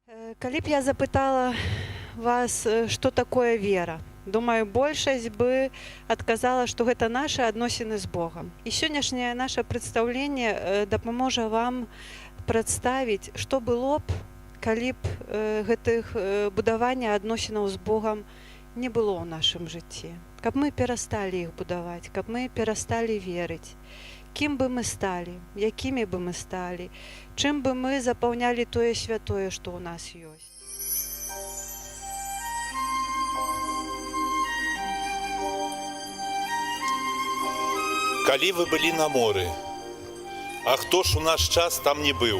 Калі б я запытала вас, што такое вера, думаю, большасць бы адказала, што гэта нашы адносіны з Богам. І сённяшняе наша прадстаўленне дапаможа вам прадставіць, што было б, калі б гэтых будавання адносінаў з Богам не было ў нашым жыцці. Каб мы перасталі іх будаваць, каб мы перасталі верыць. Кім бы мы сталі, якімі бы мы сталі, чым бы мы запаўнялі тое святое, што ў нас ёсць. Калі вы былі на моры, а хто ж у наш час там не быў?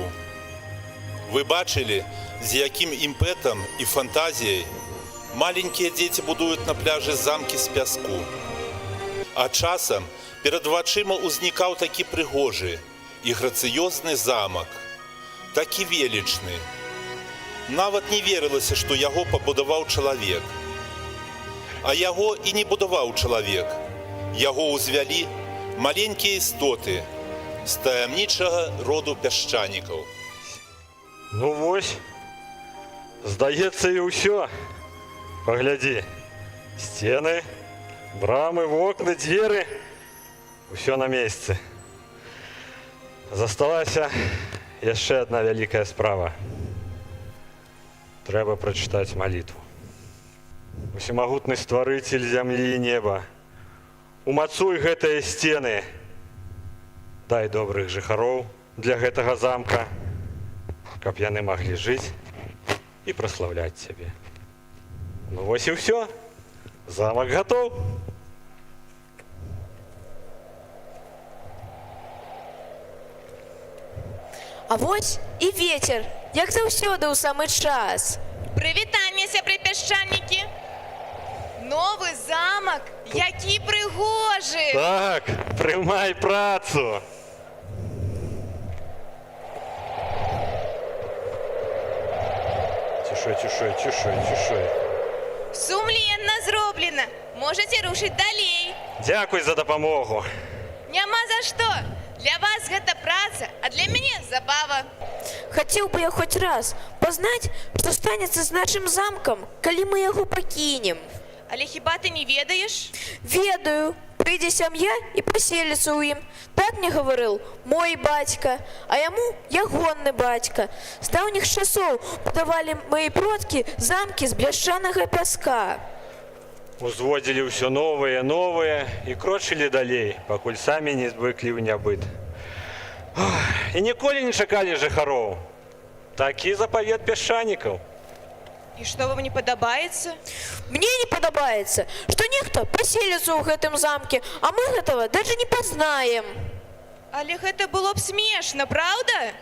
Вы бачылі, з якім імпэтам і фантазіяй маленькія дзеці будуюць на пляжы замкі з пяску. А часам перад вачыма ўзнікаў такі прыгожы і грацыёзны замак, такі велічны. Нават не верылася, што яго пабудаваў чалавек. А яго і не будаваў чалавек. Яго ўзвялі маленькія істоты з таямнічага роду пясчанікаў. Ну вось, здаецца і ўсё. Паглядзі, сцены, брамы, вокны, дзверы, усё на месцы. Засталася яшчэ адна вялікая справа. Трэба прачытаць малітву. Усемагутны стварыцель зямлі і неба, умацуй гэтыя сцены. Дай добрых жыхароў для гэтага замка, каб яны маглі жыць і праслаўляць цябе. Ну вось і ўсё. Замак гатоў. А вось і вецер, як заўсёды ў самы час. Прывітанне, сябры пясчанікі! Новы замак, які прыгожы! Так, прымай працу. Цішэй. Сумленна зроблена! Можаце рушыць далей! Дзякуй за дапамогу. Няма за што! Для вас гэта праца, а для мяне забава. Хацеў бы я хоць раз пазнаць, што станецца з нашым замкам, калі мы яго пакінем. Але хіба ты не ведаеш? Ведаю, прыйдзе сям'я і паселіцца ў ім. Так мне гаварыў мой бацька, а яму ягоны бацька. З даўніх часоў будавалі мае продкі замкі з бляшчанага пяска. Узводзілі ўсё новае і крочылі далей, пакуль самі не звыклі ў нябыт. І ніколі не чакалі жыхароў. Такі запавет пясчанікаў. І што вам не падабаецца? Мне не падабаецца, што нехта паселіцца ў гэтым замке, а мы гэтага даже не пазнаем. Але гэта было б смешна, праўда?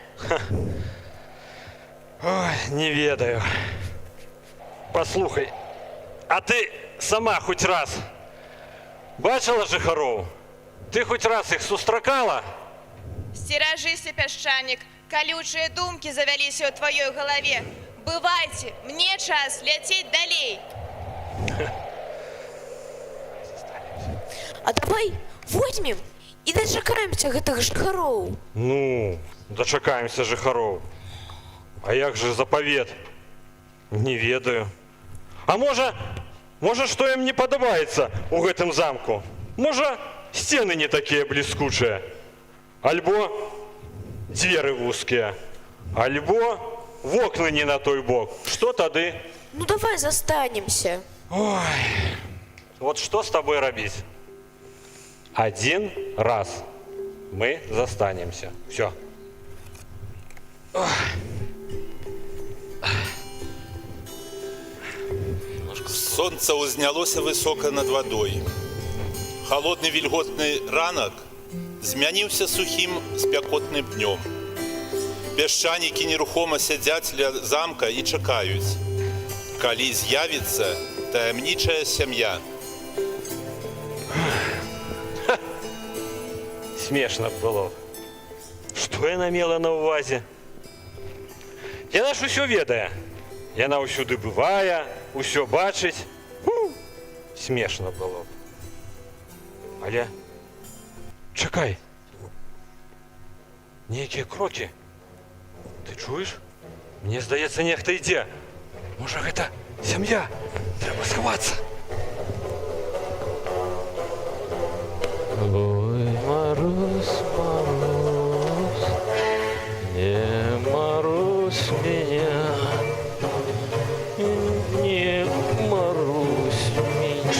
Ой, не ведаю. Паслухай, а ты сама хоць раз бачыла жыхароў? Ты хоць раз іх сустракала? Сцеражыся, пясчанік, калючыя думкі завяліся ў тваёй галаве. Бывайце, мне час ляцець далей. А давай возьмем і дачакаемся гэтых жыхароў. Ну, дачакаемся жыхароў. А як жа запавет? Не ведаю. А можа, што ім не падабаецца ў гэтым замку? Можа, сцены не такія бліскучыя? Альбо дзверы вузкія? Альбо вокны не на той бок? Што тады? Ну давай застанемся. Ой, вот што з табой рабіць? Адзін раз мы застанемся. Всё. Сонца ўзнялося высока над вадой. Халодны вільготны ранак змяніўся сухім спякотным днём. Пясчанікі нерухома сядзяць ля замка і чакаюць, калі з'явіцца таямнічая сям'я. Смешна было. Што яна мела на ўвазе? Яна ж усё ведае. Яна ўсюды бывае, усё бачыць. Смешна было. Але чакай. Нейкія крокі. Ты чуеш? Мне здаецца, нехта ідзе. Можа, гэта сям'я? Трэба схавацца. Ой, мороз, мороз, не морозь меня, не морозь меня.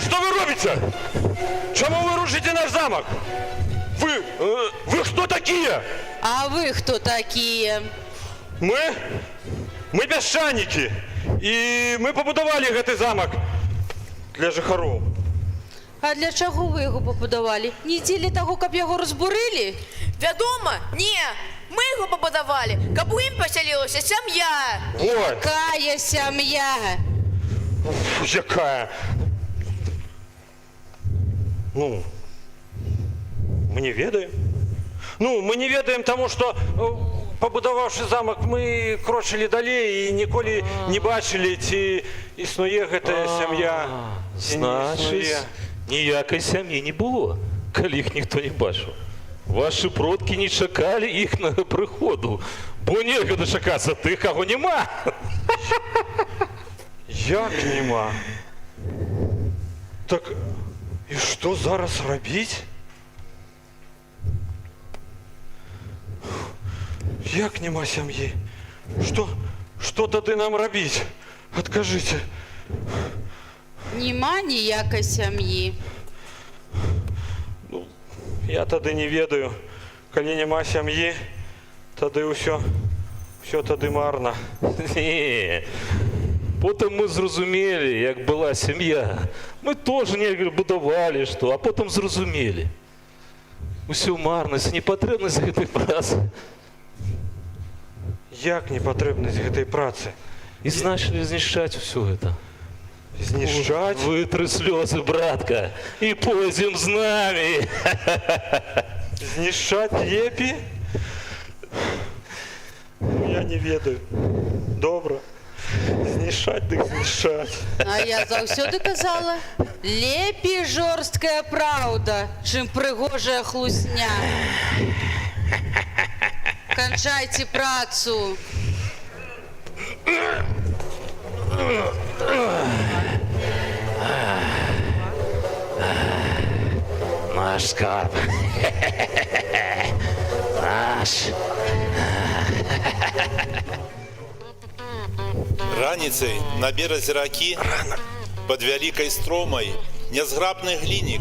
Что вы робите? Чому ви рушите наш замок? Ви хто такі? А вы кто такие? Мы пясчанікі. І мы пабудавалі гэты замак для жыхароў. А для чаго вы яго пабудавалі? Не дзеля таго, каб яго разбурылі? Вядома, не, мы яго пабудавалі, каб у ім пасялілася сям'я. Ой, Кая сям'я? якая? Ну, мы не ведаем. Ну, мы не ведаем таму, што пабудаваўшы замак, мы крочылі далей і ніколі не бачылі, ці існуе гэтая сям'я, ці не існуе. Значыць, ніякай сям'і не было, калі іх ніхто не бачыў. Вашы продкі не чакалі іхнага прыходу, бо нельга дачакацца тых, каго няма. Як нема? Так, і што зараз рабіць? Як нема сям'і? Што тады нам рабіць? Адкажыце. Нема ніякай сям'і. Ну, я тады не ведаю. Калі няма сям'і, тады ўсё тады марна. Не. Потым мы зразумелі, як была сям'я. Мы тоже не будавалі што, а потым зразумелі. Усё марнасць, непатрэбнасць гэтай працы. Як непатрэбнасць гэтай працы? І значылі знішчаць усё гэта. Знішчаць? Вытры слёзы, братка, і пойдзем з намі. Знішчаць лепей? Я не ведаю. Добра. Знішчаць дык знішчаць. А я заўсёды казала, лепей жорсткая праўда, чым прыгожая хлусня. Канчайце працу. Наш скарб. Наш. Раніцай на беразе ракі пад вялікай стромай нязграбны глінік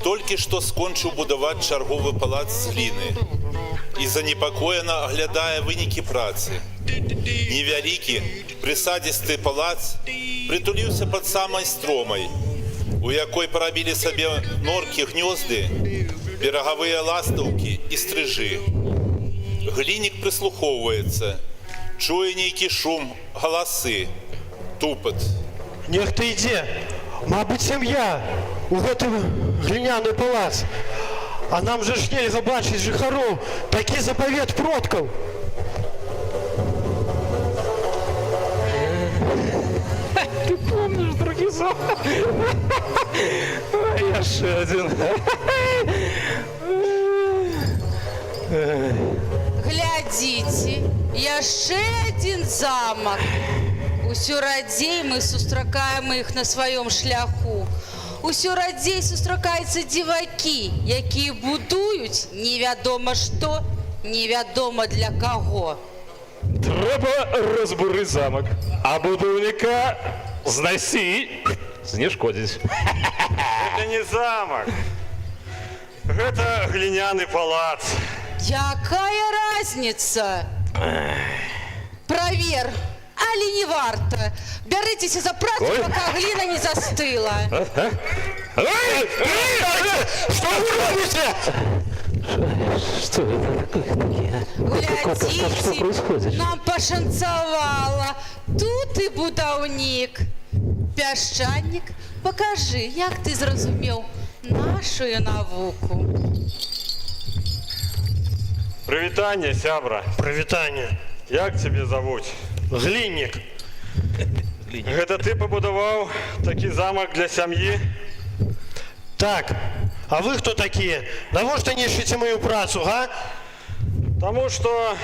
толькі што скончыў будаваць чарговы палац з гліны і занепакоена аглядае вынікі працы. Невялікі прысадзісты палац прытуліўся пад самай стромай, у якой парабілі сабе норкі гнёзды, берагавыя ластаўкі і стрыжы. Глінік прыслухоўваецца, чуе нейкі шум, галасы, тупат. Нехта ідзе, мабыць, сям'я у гэты гліняны палац. А нам же ж нельга бачыць жыхароў, такі запавет продкаў. Ты помнишь, другі сон? Яшчэ адзін. Глядзіце, яшчэ адзін замак. Усё радзей мы сустракаем іх на сваём шляху. Усё радзей сустракаюцца дзівакі, якія будуюць невядома што, невядома для каго. Трэба разбурыць замак, а будаўніка знайсці, знешкодзіць. Гэта не замак. Гэта гліняны палац. Якая разница? Провер, али не варта. Бярыцеся за працу, Ой. пока глина не застыла. Што вы робіце? Что это такое? Что Глядзіце, происходит? нам пашанцавала. Тут і будаўнік. Пясчанік, покажи, як ты зразумеў нашую навуку. Прывітанне, сябра. Прывітанне. Як цябе завуць? Гліннік. Гэта ты пабудаваў такі замак для сям'і? Так, а ви хто такі? Навошта нищите мою працю, га? Тому що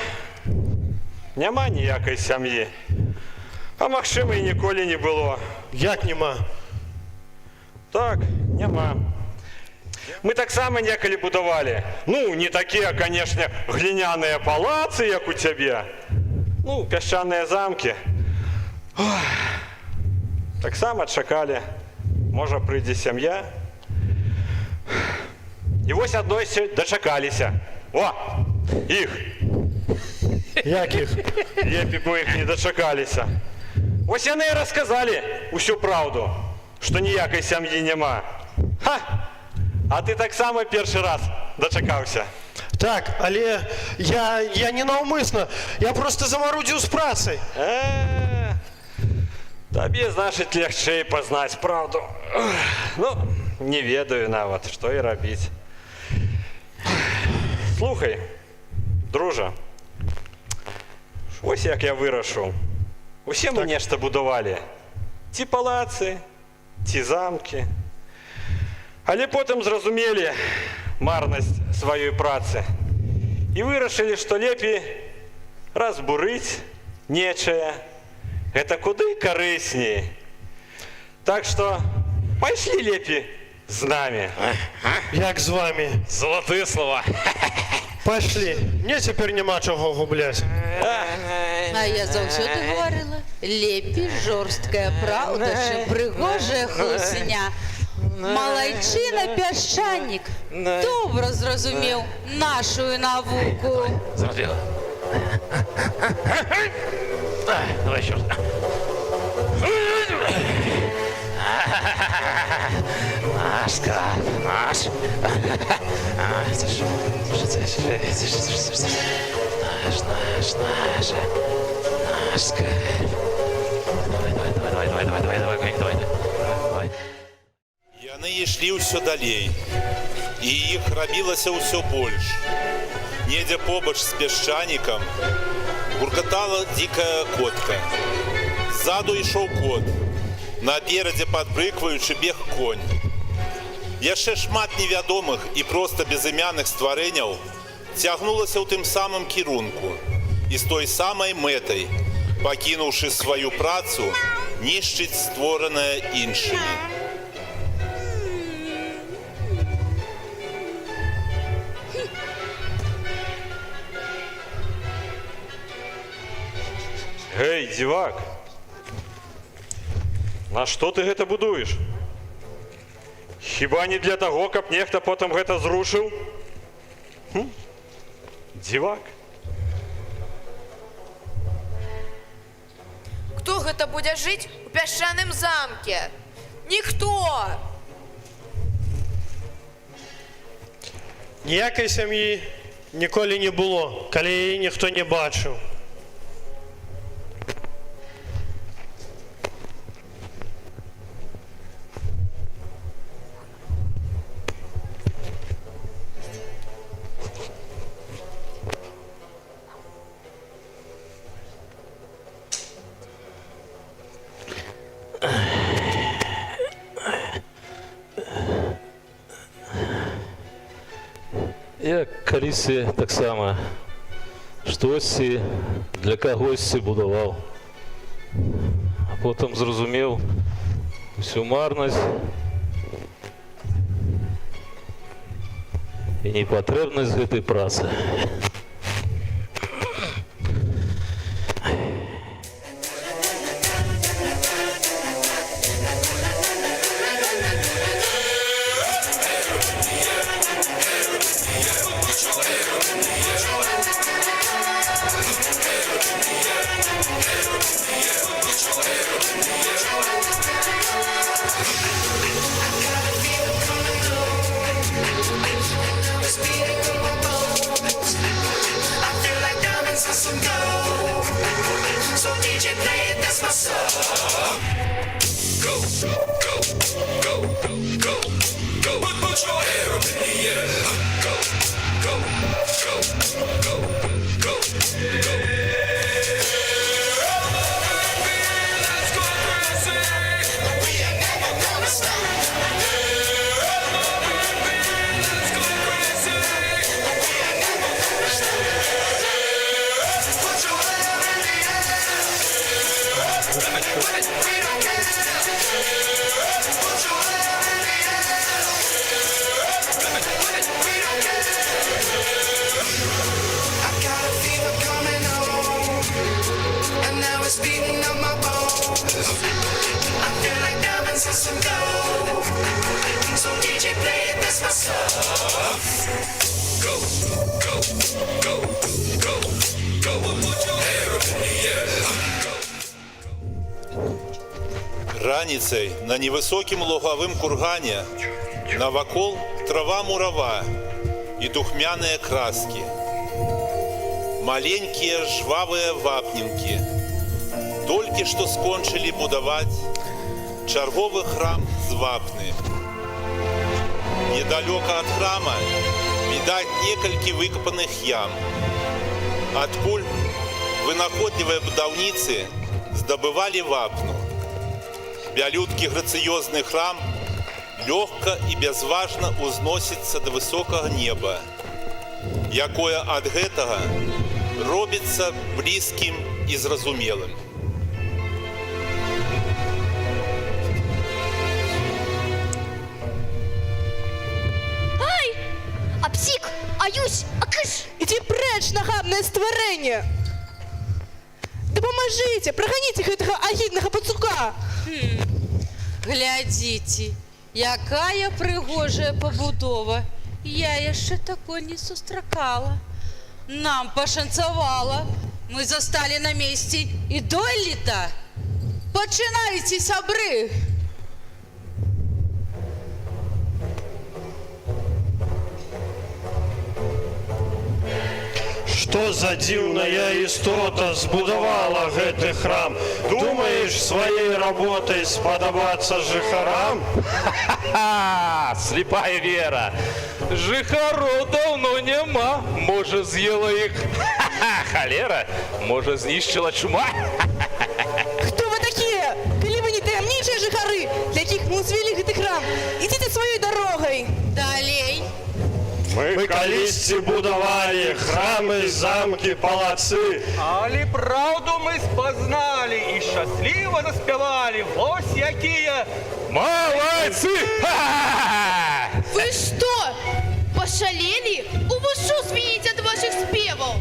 нема ніякої сім'ї. А магчыма і ніколи не було. Як нема? Так, нема. Мы так само некалі будували. Ну, не такія, конечно, гліняныя палацы, як у цябе. Ну, пясчаныя замкі. Ох. Так само чакалі. Можа, прыйдзе сям'я. І вось адной дачакаліся. О, іх. Як їх? Лепей бы іх не дачакаліся. Вось яны і расказалі усю праўду, што ніякай сям'і няма. Ха! А ты таксама першы раз дачакаўся. Так, але я не наўмысна. Я просто замарудзіў з працай. Табе, значыць, лягчэй пазнаць праўду. Ну, не ведаю нават, што і рабіць. Слухай, дружа, ось як я вырашыў. Усе мы нешта будувалі. Ці палацы, ці замкі. Але потым зразумелі марнасць сваёй працы і вырашылі, што лепей разбурыць нечае. Гэта куды карысней. Так што пайшлі лепей з намі. Як з вами? Залатыя слова. Пашлі. Мне цяпер няма чаго губляць. А я заўсёды говорила, лепей жорсткая праўда, чым прыгожая хлусня. Малайчына пясчанік добра зразумеў нашую навуку. Зразумел. Давай еще раз. Наш скарб, наш. Наш скарб. Давай. Яны ішлі ўсё далей, і іх рабілася ўсё больш. Недзе побач з пясчанікам гуркатала дзікая котка. Ззаду ішоў кот, наперадзе падбрыкваючы бег конь. Яшчэ шмат невядомых і проста безымянных стварэнняў цягнулася ў тым самым кірунку і з той самай мэтай, пакінуўшы сваю працу, нішчыць створанае іншымі. Гей, дзівак, на што ты гэта будуеш? Хіба не для таго, каб нехта потым гэта зрушыў? Дзівак. Хто гэта будзе жыць у пясчаным замке? Ніхто! Ніякай сям'і ніколі не было, калі яе ніхто не бачыў. Я калісьці таксама штосьці для кагосьці будаваў. А потым зразумеў усю марнасць і непатрэбнасць гэтай працы. Раніцей на невысокім лугавым кургане навакол трава мурава і духмяныя краски. Маленькія жвавыя вапненкі толькі што скончылі будаваць чарговы храм з вапны. Недалёка ад храма відаць некалькі выкапаных ям, адкуль вынаходлівыя будаўніцы здабывалі вапну. Бялюткі грацыёзны храм лёгка і бязважна ўзносіцца да высокага неба, якое ад гэтага робіцца блізкім і зразумелым. Ай! Апсік! Аюсь! Акыш! Иди прочь, нахабное створение! Дапамажыце, праганіце гэтага агіднага пацука! Глядзіце, якая прыгожая пабудова. Я яшчэ такой не сустракала. Нам пашанцавала. Мы засталі на месці ідолі-то. Пачынайце, сябры! Што за дзіўная істота збудавала гэты храм? Думаеш, сваёй работай спадабацца жыхарам? Ха-ха! Слепая Вера! Жихаров давно нема. Може, з'їла їх холера? Може, знищила чума? Хто ви такі? Калі ви не таямнічыя жыхары, для якіх мы узвялі гэты храм, ідзіце сваёй дарогай! Далей! Мы калісьці будавалі храмы, замкі, палацы. Але правду мы спознали и счастливо заспевали. Вот якие Молодцы! Ха-ха-ха! Вы что, пошалели? У вас шо звенить от ваших спевов?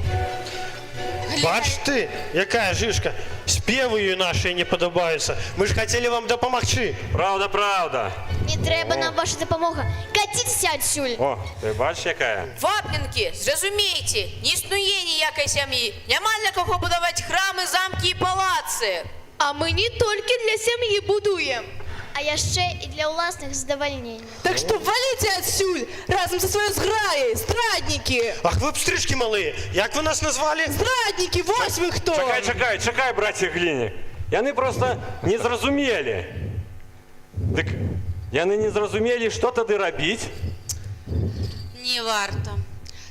Бач ты, якая жишка, спевы ёй наши не падабаюцца. Мы ж хотели вам дапамагчы. Правда, правда. Не трэба нам ваша дапамога. Каціцеся адсюль. О, ты бачиш, якая? Вапненки, зразумейте, не існує ніякої сям'ї. Няма для кого будувати храми, замки і палаци. А мы не только для семьи будуем, а яшчэ і для ўласных задавальнення. Так что валите отсюль разом со своей зграей, страдники! Ах, вы пстрычки малые, як вы нас назвали? Страдники, вось вы хто! Чакай, браці Глінік. Яны просто не зразумелі. Дык яны не зразумелі, што тады рабіць? Не варто.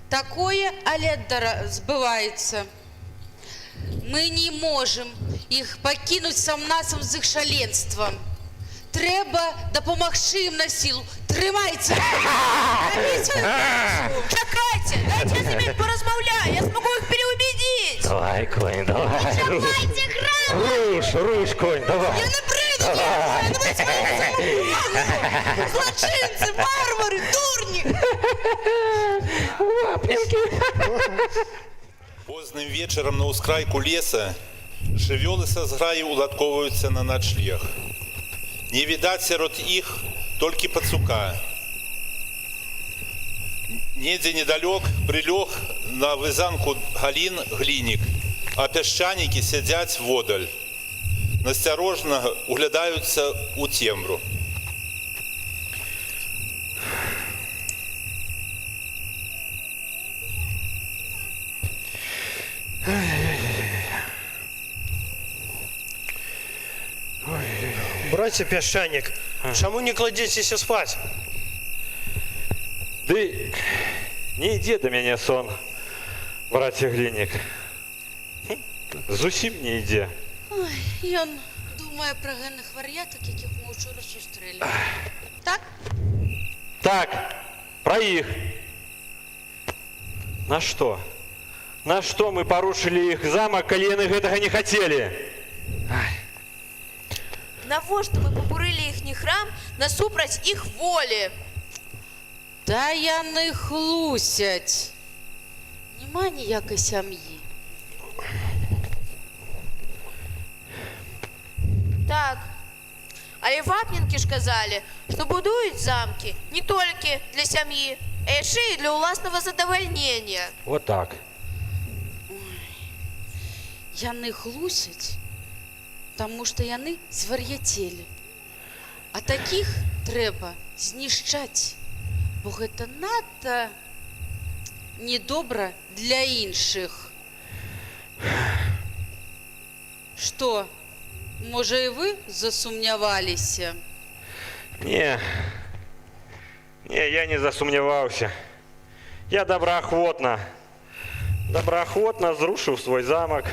Такое, але збываецца. Мы не можем их покинуть сам-насам з іх шаленством. Трэба дапамагчы ім на силу. Трымайце! Чакайте, дайте я с ними поразмаўляю, я смогу их переубедить. Давай, конь, давай. Давайте храм! Руш, конь, давай. Я не прийду! Злочинці, варвари, дурні! Поздним вечором на ускрайку леса жывёлы са зграі уладковваюцца на ночлег. Не відаць сярод іх толькі пацука. Недзе недалёк прылёг на вызанку галін Глінік, а пясчанікі сядзяць водаль. Насцярожна углядаюцца ў цемру. Браце пясчанік, чаму не кладзецеся спаць? Ды не ідзе да мяне сон, браце Глінік. Зусім не ідзе. Ой, ён думае пра гэнных вар'ятак, якіх мы ўчора сустрэлі. Так? Так, пра іх. На што? На што мы парушылі іх замак, калі яны гэтага не хацелі? Навошта мы побурылі іхні храм насупраць іх волі? Та яны хлусяць. Нема ніякай сям'і. Так. Але вапненкі ж казалі, што будуюць замкі не толькі для сям'і, а яшчэ і для ўласнага задавальнення. Вот так. Яны хлусяць, таму што яны звар'яцелі. А такіх трэба знішчаць, бо гэта надта недобра для іншых. Што, можа і вы засумняваліся? Не, я не засумняваўся. Я добраахвотна зрушыў свой замак,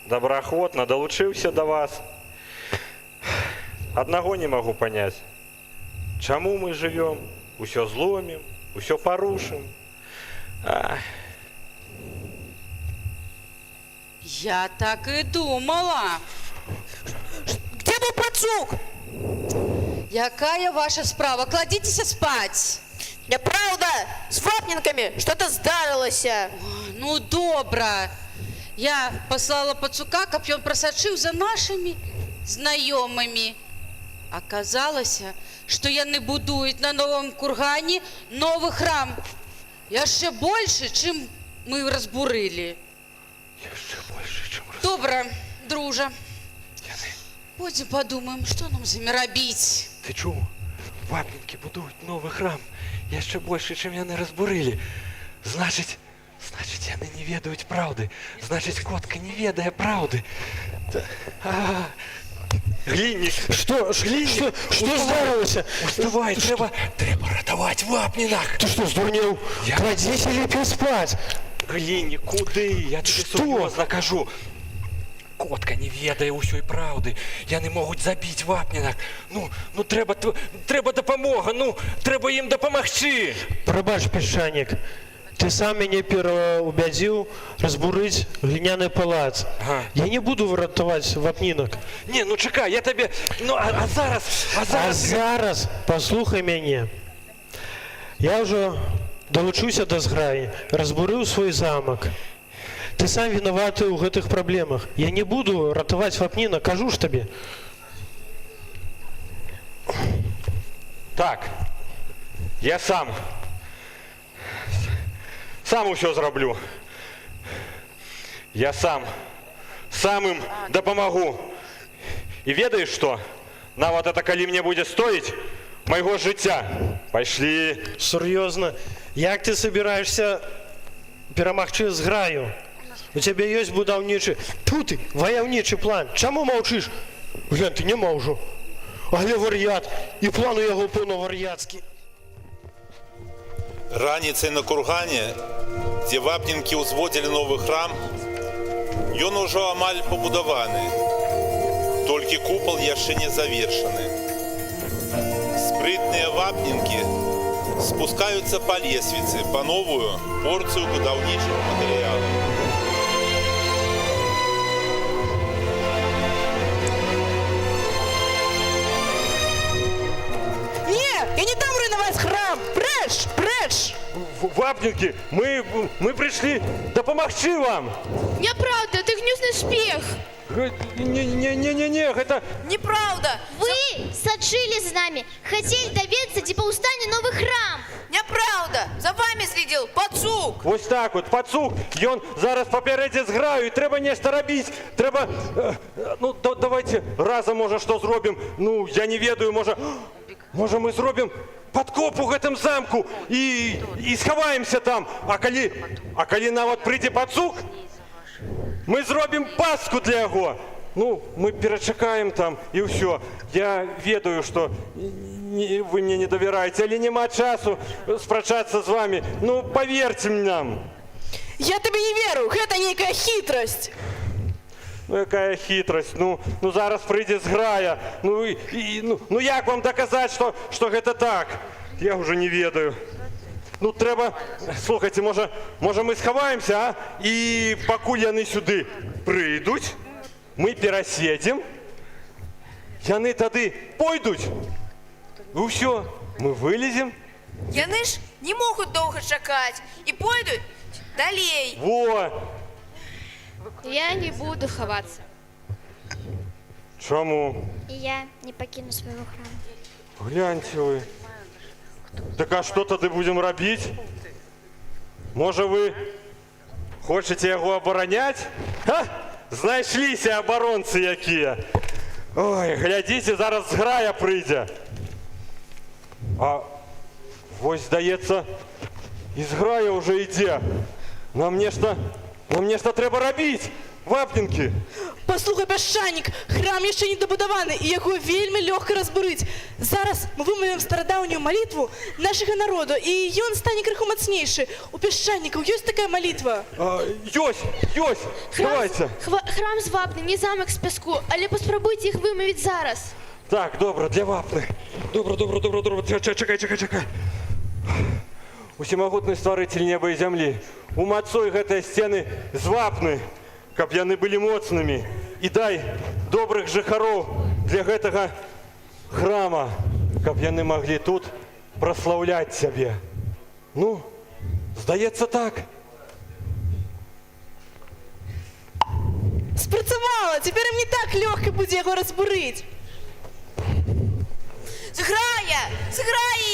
добраахвотна далучыўся да вас. Аднаго не магу паняць, чаму мы жывём, усё зломім, усё парушым. Я так і думала. Где был пацук? Якая ваша справа? Кладіцеся спаць. Няправда! З вапненкамі что-то здарылася. Ну, добра. Я паслала пацука, каб ён прасачыў за нашымі знаёмымі. Аказалася, што яны будуюць на новым кургане новы храм. Яшчэ большы, чым мы разбурылі. Яшчэ большы, чым разбурылі. Добра, дружа. Пойдзем падумаем, што нам з імі рабіць. Ты чуў? Вапненкі будуюць новы храм. Яшчэ большы, чым яны разбурылі. Значыць, яны не ведаюць праўды. Значыць, котка не ведае праўды. Гліннік! Што здарылася? Уставай, трэба ратаваць вапненак. Ты што, здурнеў? Кладзіся лепей спаць. Гліннік, куды? Я тебе сур'ёзна кажу. Котка не ведае ўсёй праўды. Яны могуць забіць вапненак. Ну, трэба дапамога, трэба ім дапамагчы. Прабач, пясчанік, ты сам мяне пераўбядзіў разбурыць гліняны палац. Я не буду выратаваць вапнінак. Не, чакай, я табе... А зараз... Паслухай мяне. Я ўжо далучуся да зграі, разбурыў свой замак. Ты сам вінаваты ў гэтых праблемах. Я не буду ратаваць вапніна, кажу ж табе. Так, я сам усё зраблю. Я сам ім дапамагу. І ведаеш што? Нават это калі мне будзе стоіць майго жыцця. Пайшлі. Сур'ёзна, як ты собираешься перамагчы зграю? У цябе ёсць будаўнічы, ваяўнічы план. Чаму маўчыш? Глянь, ты не маўжу. Але вар'ят, і план у яго пэўна вар'яцкі. Раніцай на кургане, дзе вапненкі ўзводзілі новы храм, ён ужо амаль пабудаваны. Толькі купал яшчэ не завершаны. Спрытныя вапненкі спускаюцца па лесвіцы па новую порцыю будаўнічых матэрыялаў. Я не дам руйнаваць храм! Прэч! Вапненкі, мы прыйшлі дапамагчы вам! Няправда, ты гнюсны шпех! Не, гэта... Неправда! Вы сачылі з намі, хацелі даведацца, ці паўстане новы храм! Няправда! За вами следил пацук! Вось так вот, пацук, ён зараз папярэдзе зграю, і трэба нешта рабіць, трэба... давайте разам, можа, што зробім, я не ведаю, можа мы зробім падкоп у гэтым замку і схаваемся там, а калі нават прыйдзе пацук, мы зробім паску для яго. Мы перачакаем там і ўсё. Я ведаю, што вы мне не давяраеце, але няма часу спрачацца з вами. Паверьце нам. Я табе не веру, гэта нейкая хітрасць. Якая хітрасць? Зараз прыйдзе зграя. Як вам даказаць, што гэта так? Я ўжо не ведаю. Трэба... Слухайце, можа мы схаваемся, і пакуль яны сюды прыйдуць, мы пераседзем, яны тады пойдуць. І ўсё, мы вылезем. Яны ж не могуць доўга чакаць і пойдуць далей. Во! Я не буду ховаться. Чаму? И я не покину своего храма. Гляньте вы. Так а што тады будзем рабіць? Можа вы хочаце яго абараняць? Ха! Знайшліся абаронцы якія. Ой, глядзіце, зараз зграя прыйдзе. А вось, здаецца, і зграя ўжо ідзе. Нам нешта трэба рабіць, вапненькі. Послухай, пясчанік, храм яшчэ не дабудаваны, і яго вельмі лёгка разбурыць. Зараз мы вымовім старадаўнюю малітву нашага народу, і ён стане крыху мацнейшы. У пясчанікаў ёсць такая малітва? Ёсць, давайце. Храм з вапны, не замак з пяску, але паспрабуйце іх вымовіць зараз. Так, добра, для вапны. Добра. Чакай. Усемагутны стварыцель неба і зямлі, умацуй гэтыя сцены з вапны, каб яны былі моцнымі. І дай добрых жыхароў для гэтага храма, каб яны маглі тут праслаўляць цябе. Ну, здаецца так. Спрацавала! Цяпер ім не так лёгка будзе яго разбурыць. Зграя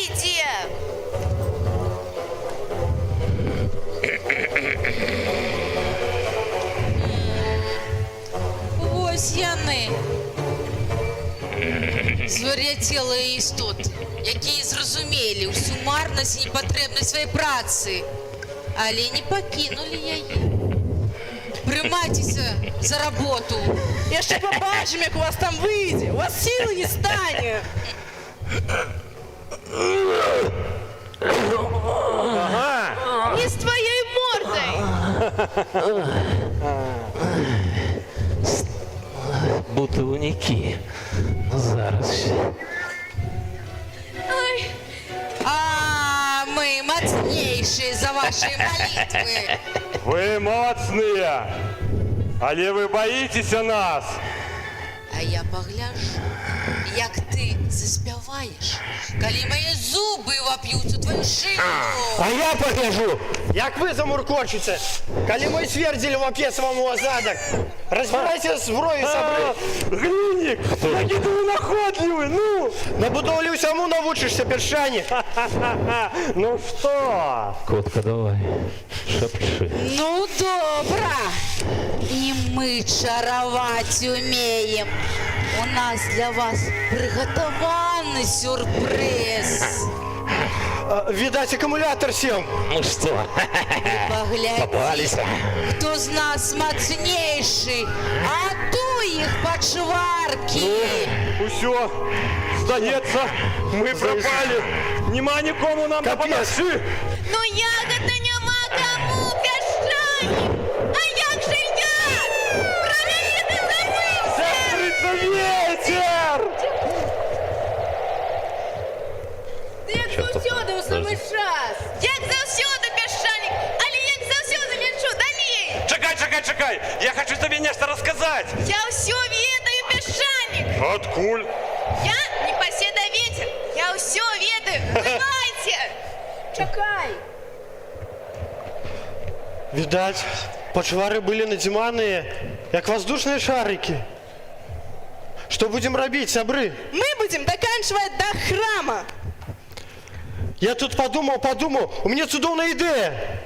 ідзе! Вось яны. Звар'яцелыя істоты, якія зразумелі ўсю марнасць і непатрэбнасць сваёй працы, але не пакінулі яе. Прымайцеся за работу. Яшчэ пабачым, як у вас там выйдзе. У вас сілы не стане. Ага! Не с твоей мордой! Бутыльники. Зараз ще. А мы мацнейшие за ваши молитвы. Вы моцныя, але вы боіцеся нас. А я погляжу, як ты заспяваешь, калі мои зубы вопьются в твою шею. А я погляжу, як вы замуркочеце, калі мой свердзель воп'ецца вам у задак. Разбирайся зброю, сабры. Глінік, які ти находливий, ну. На будовлі усьому навучишся, пясчанік. Ну что? Котка, давай, шепчи. Ну, добра. И мы чаровать умеем. У нас для вас приготовленный сюрприз. Видать, аккумулятор сел. Ну что, Поглядите, попались? кто з нас мацнейший, а ту их под шварки. Усё, здаецца, мы пропали. Нема нікому нам допомогти. Ну ягода нема кому, пясчанік! А як же я? Правильно ти забився! Сестрица ветер! Ти як заўсёды ў самы час. Як заўсёды, пясчанік, але як заўсёды лечу далей! Чакай, я хочу тебе нешта рассказать. Я ўсё ведаю, пясчанік! Откуль? Я непоседа ветер, я ўсё ведаю, бывайте! Чакай. Видать, пачвары были надзіманыя, як воздушные шарики. Что будем робить, сабры? Мы будем доканчивать до храма. Я тут подумал, у меня цудоўная идея.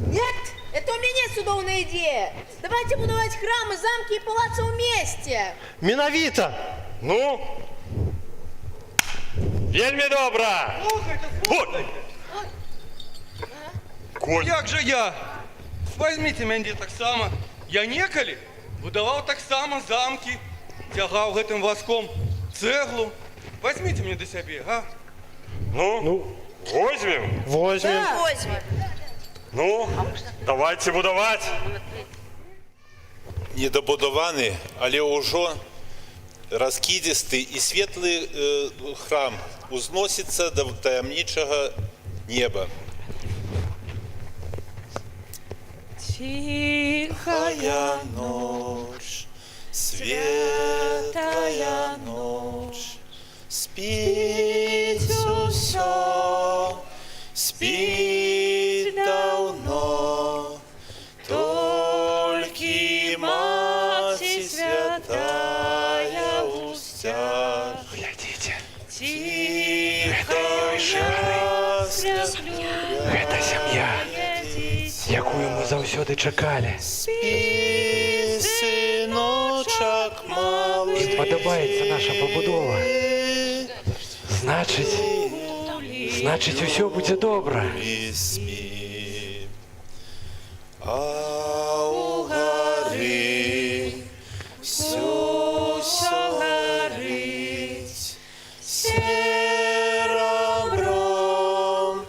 Нет, это у меня цудоўная идея. Давайте будовать храмы, замки и палацы вместе. Миновито. Ну? Вельми добра. Коль. Як же я? Возьмите мяне так само. Я некалі будаваў так само замки, тягаў гэтым воском цеглу. Возьмите мне до сябе, а? Ну, возьмем. Возьмем. Возьми. Ну, давайте будовать. Недобудованы, але ўжо раскідзісты і светлы храм узносіцца да таямнічага неба. Тихая ночь, светлая Спить усё, спить давно, только Маті святая устяж. Глядите, Тихо, гэта сям'я, якую мы заўсёды чакалі. спи, сыночак малый. Ім падабаецца наша пабудова. Значыць, усё будзе добра. И спи. А у горы всё горит серебром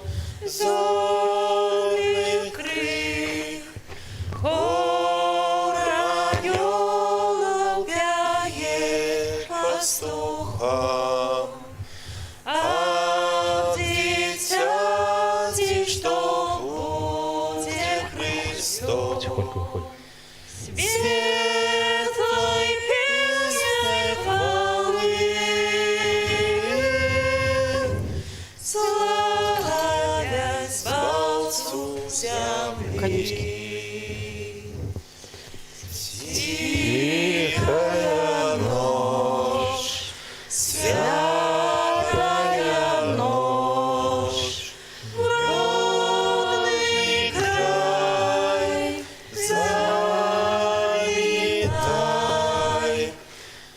зорный крик. Хор анёлов пяет пастухам. А дитяти, что будет Христос, Тихонько выходь. светлой песней хвалы, славясь Творцу земли. Тихая ночь, святая ночь, родный край, завитай,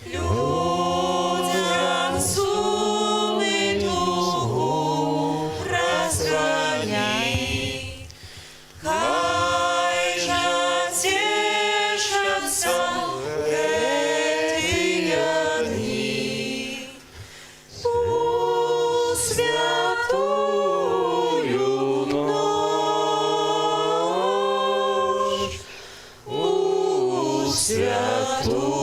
людям сум и тугу разгоняй. Хай же тешатся эти дни, у святую ночь, у святую